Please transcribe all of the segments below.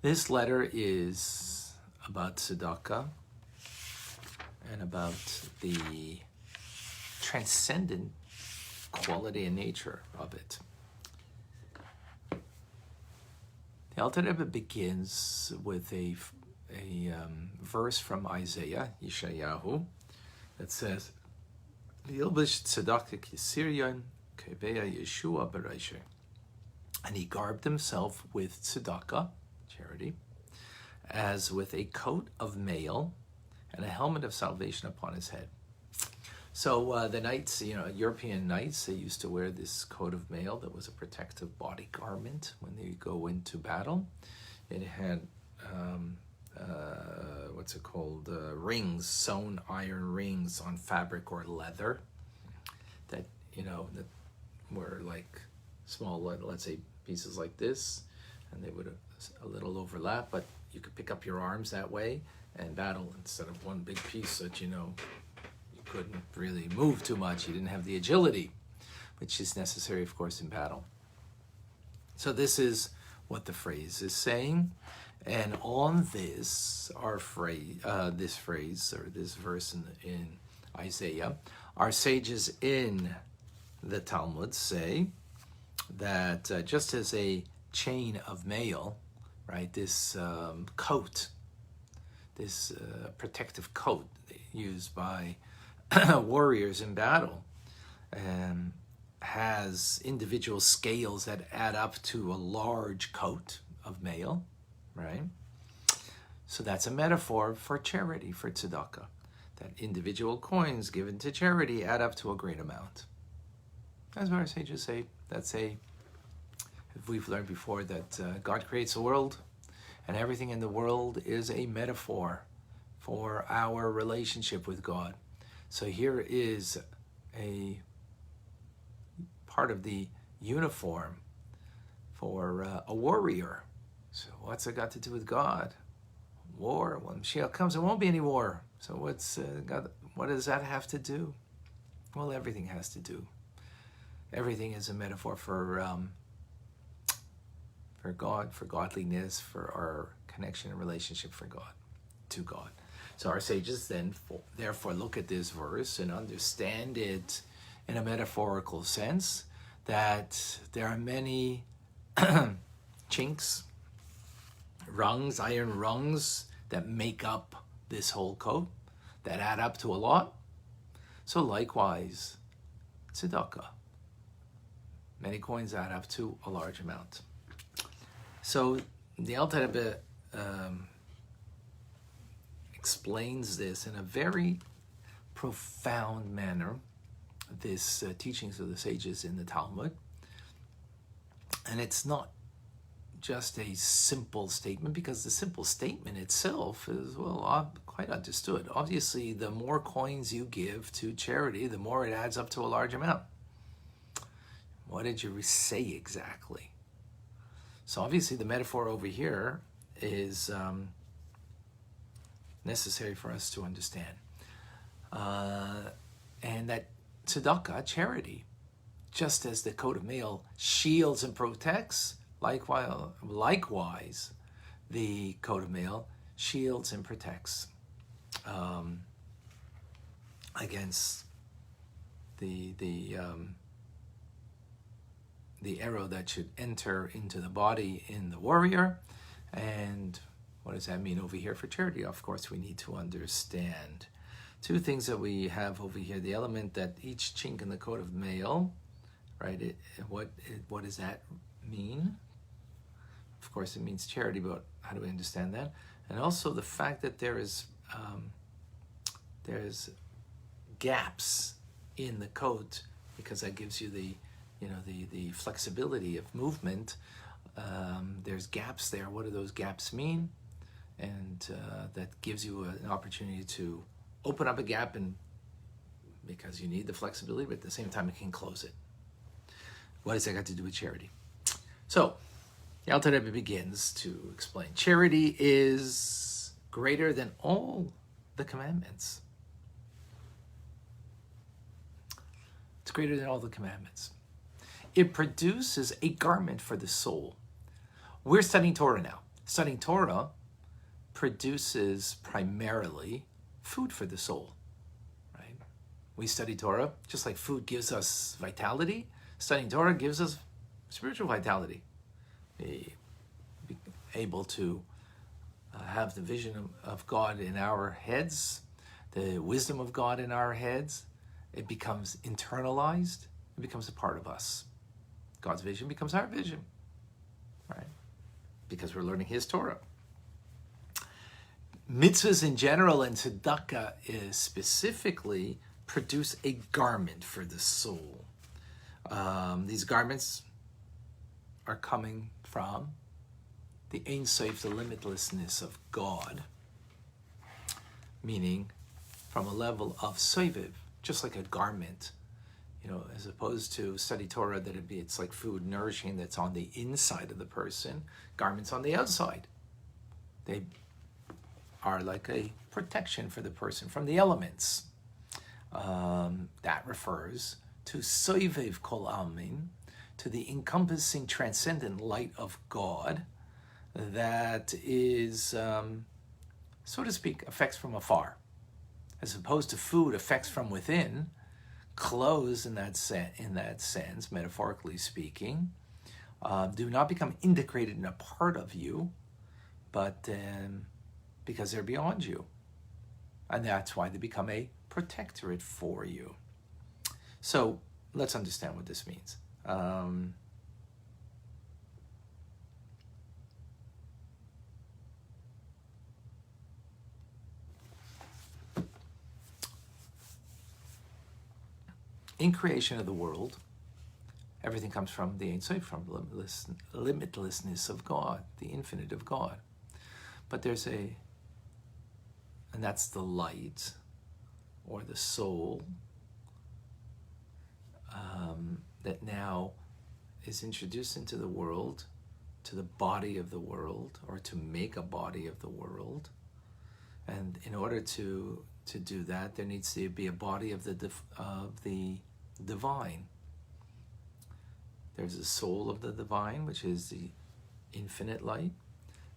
This letter is about tzedakah and about the transcendent quality and nature of it. The Alter Rebbe begins with a verse from Isaiah, Yeshayahu, that says, "V'yilbish tzedakah kisiryon keveya Yeshua b'reishe," and he garbed himself with tzedakah, charity, as with a coat of mail and a helmet of salvation upon his head. So the knights, European knights, they used to wear this coat of mail that was a protective body garment when they go into battle. It had, rings, sewn iron rings on fabric or leather that were like small, let's say, pieces like this, and they would a little overlap, but you could pick up your arms that way and battle instead of one big piece that you couldn't really move too much. You didn't have the agility, which is necessary, of course, in battle. So this is what the phrase is saying, and on this, this verse in Isaiah, our sages in the Talmud say that just as a chain of mail, right, this coat, this protective coat used by warriors in battle, has individual scales that add up to a large coat of mail, right? So that's a metaphor for charity, for tzedakah, that individual coins given to charity add up to a great amount. That's what our sages say. We've learned before that God creates the world, and everything in the world is a metaphor for our relationship with God. So here is a part of the uniform for a warrior. So what's it got to do with God? War. When Mashiach comes, there won't be any war. So what does that have to do? Well, everything has to do. Everything is a metaphor for God, for godliness, for our connection and relationship to God. So our sages then therefore look at this verse and understand it in a metaphorical sense, that there are many chinks, rungs, iron rungs that make up this whole coat, that add up to a lot. So likewise, tzedakah. Many coins add up to a large amount. So the Alter Rebbe explains this in a very profound manner, this teachings of the sages in the Talmud. And it's not just a simple statement, because the simple statement itself is, quite understood. Obviously, the more coins you give to charity, the more it adds up to a large amount. What did you say exactly? So obviously the metaphor over here is necessary for us to understand. And that tzedakah, charity, just as the coat of mail shields and protects, likewise the coat of mail shields and protects against the arrow that should enter into the body in the warrior. And what does that mean over here for charity? Of course, we need to understand two things that we have over here. The element that each chink in the coat of mail, right? What does that mean? Of course, it means charity, but how do we understand that? And also the fact that there's gaps in the coat, because that gives you the flexibility of movement. There's gaps there. What do those gaps mean? And that gives you an opportunity to open up a gap, and because you need the flexibility, but at the same time it can close it. What does that got to do with charity? So the Alter Rebbe begins to explain. Charity is greater than all the commandments. It's greater than all the commandments. It produces a garment for the soul. We're studying Torah now. Studying Torah produces primarily food for the soul, right? We study Torah, just like food gives us vitality, studying Torah gives us spiritual vitality. Be able to have the vision of God in our heads, the wisdom of God in our heads. It becomes internalized. It becomes a part of us. God's vision becomes our vision, right? Because we're learning His Torah. Mitzvahs in general and tzedakah is specifically produce a garment for the soul. These garments are coming from the Ein Sof, the limitlessness of God, meaning from a level of soviv, just like a garment, as opposed to study Torah, it's like food, nourishing, that's on the inside of the person, garments on the outside. They are like a protection for the person from the elements. That refers to soviv kol almin, to the encompassing transcendent light of God that is, so to speak, affects from afar. As opposed to food affects from within, clothes in that sense, metaphorically speaking, do not become integrated in a part of you, but because they're beyond you. And that's why they become a protectorate for you. So let's understand what this means. In creation of the world, everything comes from the Ein Sof, from limitlessness of God, the infinite of God. But and that's the light, or the soul, that now is introduced into the world, to the body of the world, or to make a body of the world. And in order to do that, there needs to be a body of the divine. There's the soul of the divine, which is the infinite light.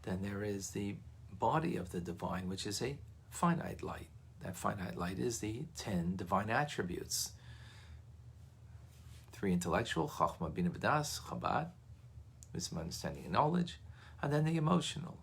Then there is the body of the divine, which is a finite light. That finite light is the 10 divine attributes. 3 intellectual, Chachma, Bina, B'das, Chabad, wisdom, understanding, and knowledge. And then the emotional,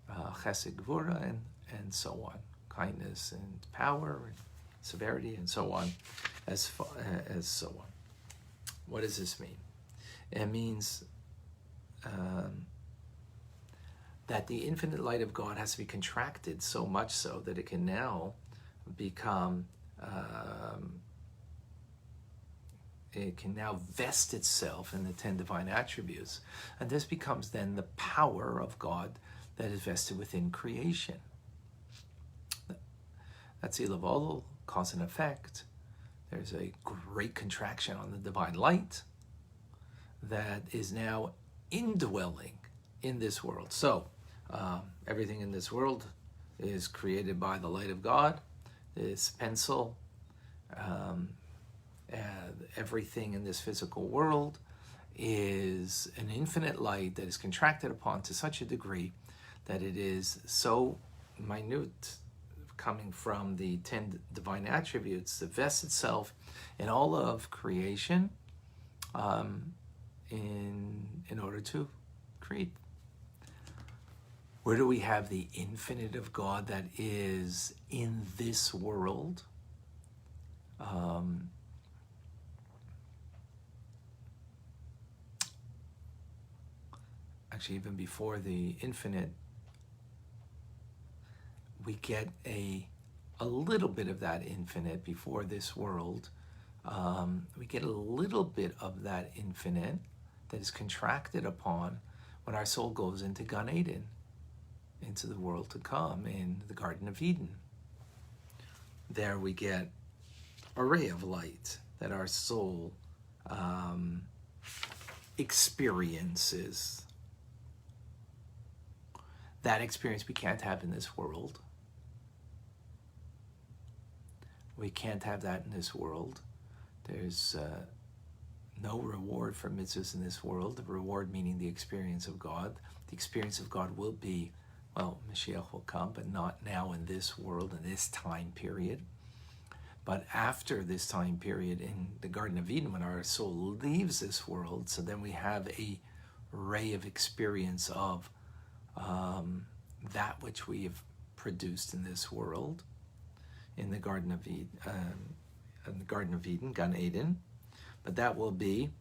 Chesed, Gvura, and so on. Kindness and power and severity and so on, as so on. What does this mean? It means that the infinite light of God has to be contracted so much so that it can now become, it can now vest itself in the 10 divine attributes. And this becomes then the power of God that is vested within creation. That's Ilavol, cause and effect. There's a great contraction on the divine light that is now indwelling in this world. So everything in this world is created by the light of God. This pencil, everything in this physical world is an infinite light that is contracted upon to such a degree that it is so minute, coming from the 10 divine attributes, that vests itself in all of creation in order to create. Where do we have the infinite of God that is in this world? Actually, even before the infinite, we get a little bit of that infinite before this world. We get a little bit of that infinite that is contracted upon when our soul goes into Gan Eden, into the world to come, in the Garden of Eden. There we get a ray of light that our soul experiences. That experience we can't have in this world. We can't have that in this world. There's no reward for mitzvahs in this world. The reward meaning the experience of God. The experience of God will be, well, Mashiach will come, but not now in this world, in this time period. But after this time period in the Garden of Eden, when our soul leaves this world, so then we have a ray of experience of that which we have produced in this world, in the Garden of Eden, Gan Eden. But that will be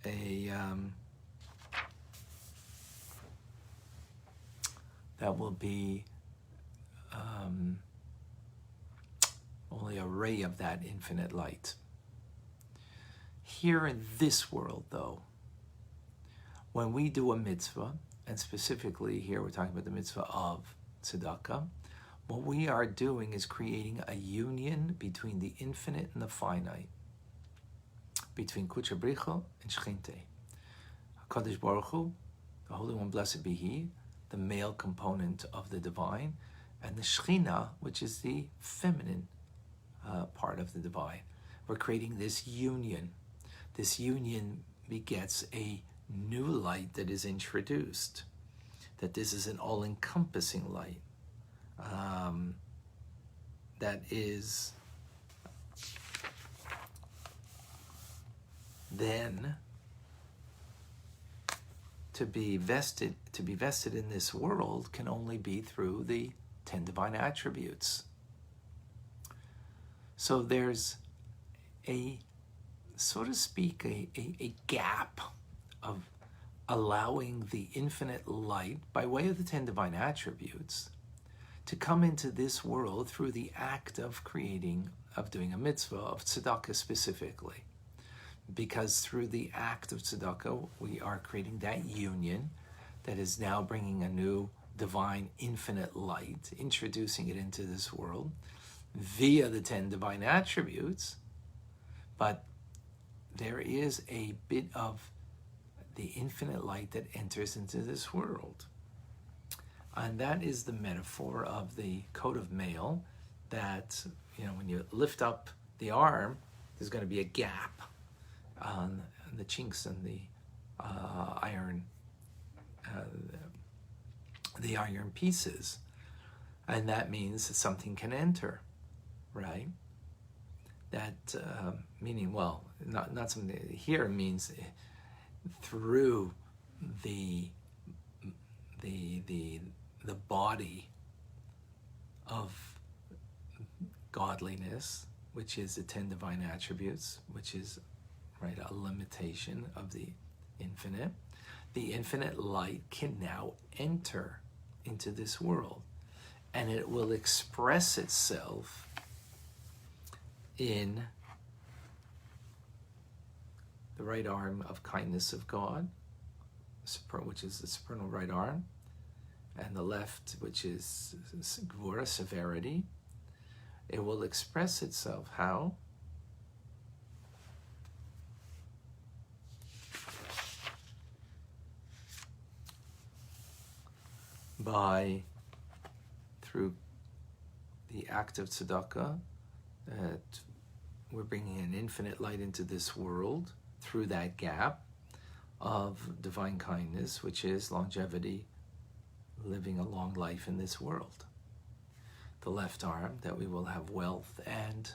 a only a ray of that infinite light. Here in this world, though, when we do a mitzvah, and specifically here we're talking about the mitzvah of tzedakah, what we are doing is creating a union between the infinite and the finite, between Kudsha Bricha and Shechinte. HaKadosh Baruch Hu, the Holy One, blessed be He, the male component of the divine, and the Shechina, which is the feminine part of the divine. We're creating this union. This union begets a new light that is introduced, that this is an all-encompassing light that is then to be vested in this world can only be through the 10 divine attributes. So there's a, so to speak, a gap of allowing the infinite light by way of the 10 divine attributes to come into this world through the act of creating, of doing a mitzvah, of tzedakah specifically. Because through the act of tzedakah, we are creating that union that is now bringing a new divine infinite light, introducing it into this world via the 10 divine attributes. But there is a bit of the infinite light that enters into this world. And that is the metaphor of the coat of mail that, you know, when you lift up the arm, there's going to be a gap on the chinks and the iron pieces. And that means that something can enter, right? That meaning, well, not something here means through the body of godliness, which is the 10 divine attributes, which is, right, a limitation of the infinite light can now enter into this world, and it will express itself in the right arm of kindness of God, which is the supernal right arm, and the left, which is Gvura, severity. It will express itself how? Through the act of tzedakah, that we're bringing an infinite light into this world through that gap of divine kindness, which is longevity, living a long life in this world. The left arm, that we will have wealth and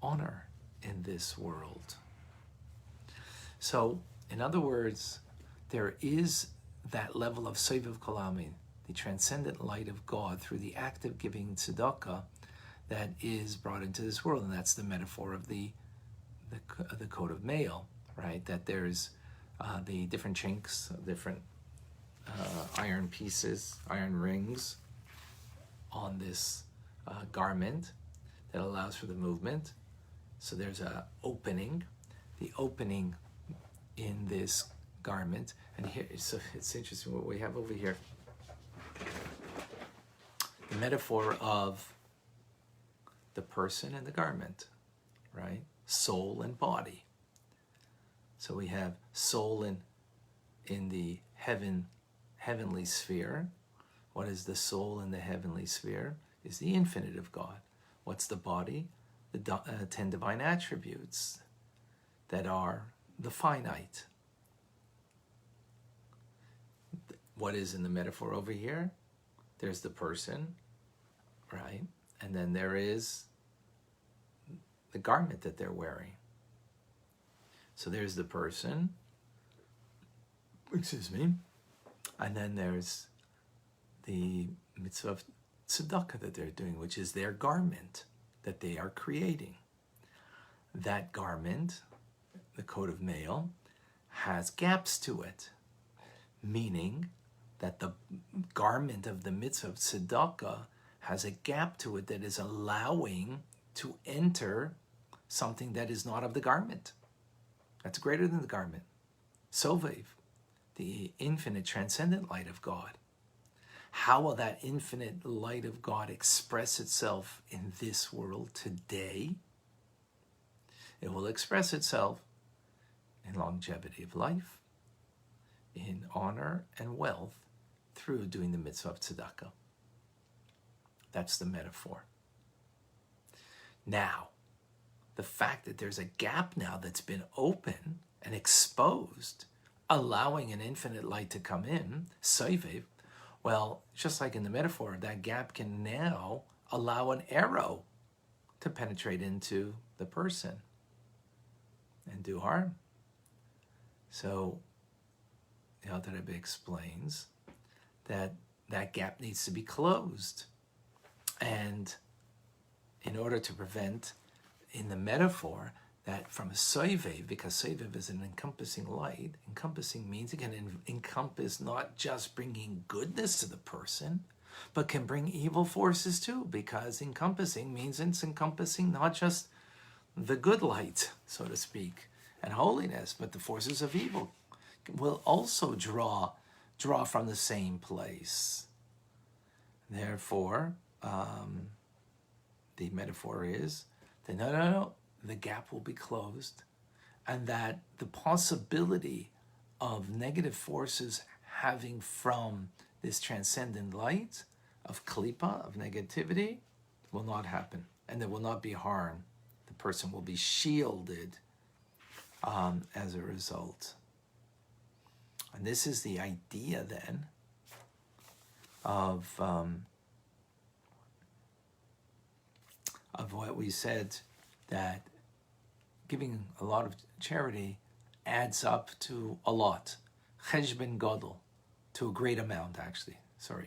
honor in this world. So, in other words, there is that level of Soviv Kolamin, the transcendent light of God through the act of giving tzedakah, that is brought into this world. And that's the metaphor of the coat of mail, right? That there's the different chinks, different iron pieces, iron rings on this garment that allows for the movement. So there's a opening, the opening in this garment. And here, so it's interesting what we have over here. The metaphor of the person and the garment, right? Soul and body. So we have soul in the heavenly sphere. What is the soul in the heavenly sphere? Is the infinite of God. What's the body? The 10 divine attributes that are the finite. What is in the metaphor over here? There's the person, right? And then there is the garment that they're wearing. So there's the person, excuse me, and then there's the mitzvah of tzedakah that they're doing, which is their garment that they are creating. That garment, the coat of mail, has gaps to it, meaning that the garment of the mitzvah of tzedakah has a gap to it that is allowing to enter something that is not of the garment. That's greater than the garment. Sovev, the infinite transcendent light of God. How will that infinite light of God express itself in this world today? It will express itself in longevity of life, in honor and wealth, through doing the mitzvah of tzedakah. That's the metaphor. Now, the fact that there's a gap now that's been open and exposed, allowing an infinite light to come in, sovev, well, just like in the metaphor, that gap can now allow an arrow to penetrate into the person and do harm. So, the Alter Rebbe explains that that gap needs to be closed. And in order to prevent, in the metaphor, that from a sovev, because sovev is an encompassing light, encompassing means it can encompass not just bringing goodness to the person, but can bring evil forces too, because encompassing means it's encompassing not just the good light, so to speak, and holiness, but the forces of evil will also draw from the same place. Therefore, the metaphor is that no, the gap will be closed, and that the possibility of negative forces having from this transcendent light of klipa, of negativity, will not happen, and there will not be harm. The person will be shielded as a result. And this is the idea then of what we said, that giving a lot of charity adds up to a lot. Cheshbon gadol, to a great amount, actually.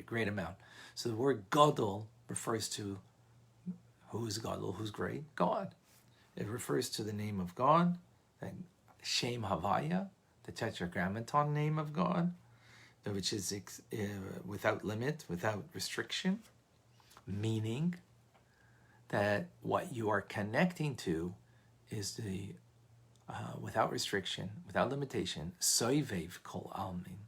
Great amount. So the word gadol refers to who is gadol, who's great? God. It refers to the name of God, Shem Havaya, the tetragrammaton name of God, which is without limit, without restriction, meaning that what you are connecting to is the, without restriction, without limitation, sovev kol almin,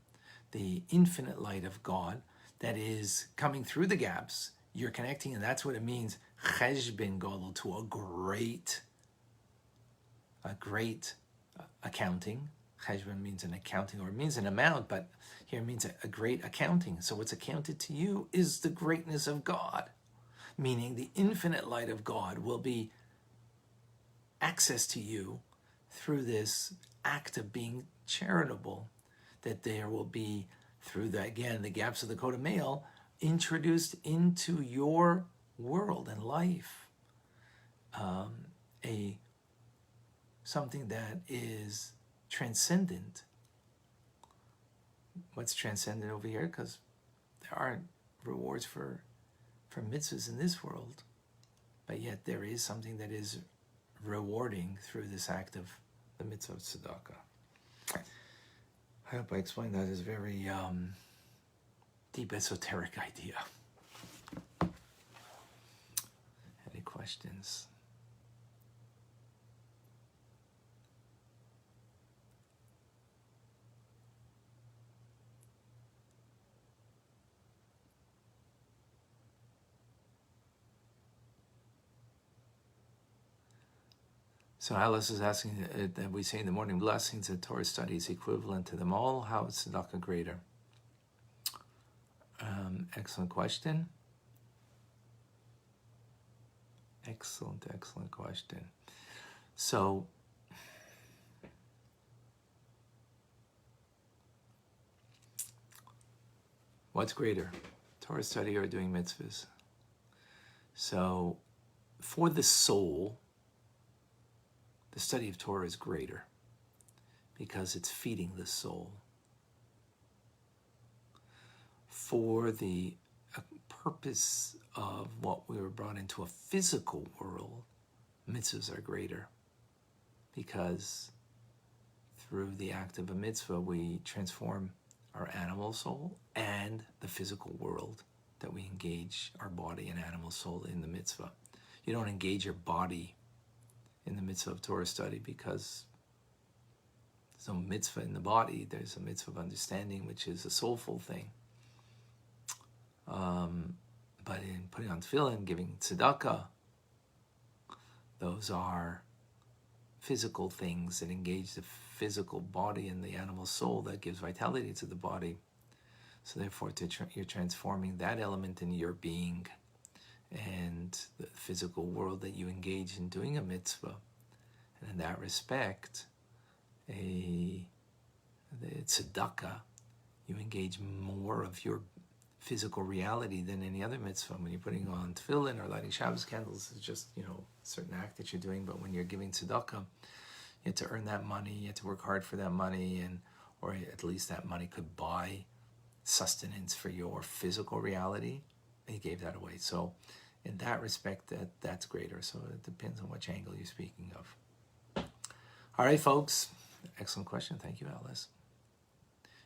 the infinite light of God that is coming through the gaps. You're connecting, and that's what it means, cheshbon gadol, to a great accounting. Cheshbon means an accounting, or it means an amount, but here it means a great accounting. So what's accounted to you is the greatness of God, meaning the infinite light of God will be access to you through this act of being charitable, that there will be, through the gaps of the coat of mail, introduced into your world and life, something that is transcendent. What's transcendent over here? Because there aren't rewards for mitzvahs in this world, but yet there is something that is rewarding through this act of the mitzvah of tzedakah. I hope I explained that as a very deep esoteric idea. Any questions? So Alice is asking that we say in the morning blessings that Torah study is equivalent to them all. How is tzedakah greater? Excellent question. Excellent question. So What's greater, Torah study or doing mitzvahs? So, for the soul, the study of Torah is greater because it's feeding the soul. For the purpose of what we were brought into a physical world, mitzvahs are greater because through the act of a mitzvah, we transform our animal soul and the physical world that we engage our body and animal soul in the mitzvah. You don't engage your body in the mitzvah of Torah study because there's no mitzvah in the body. There's a mitzvah of understanding, which is a soulful thing. But in putting on tefillin, giving tzedakah, those are physical things that engage the physical body and the animal soul that gives vitality to the body. So therefore, you're transforming that element in your being and the physical world that you engage in doing a mitzvah. And in that respect, the tzedakah, you engage more of your physical reality than any other mitzvah. When you're putting on tefillin or lighting Shabbos candles, it's just, a certain act that you're doing. But when you're giving tzedakah, you have to earn that money, you have to work hard for that money, or at least that money could buy sustenance for your physical reality, and he gave that away. So in that respect, that's greater. So it depends on which angle you're speaking of. All right, folks. Excellent question. Thank you, Alice.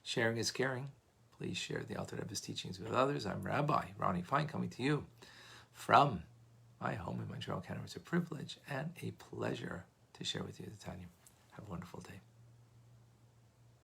Sharing is caring. Please share the Alter Rebbe's teachings with others. I'm Rabbi Ronnie Fine, coming to you from my home in Montreal, Canada. It's a privilege and a pleasure to share with you the Tanya. Have a wonderful day.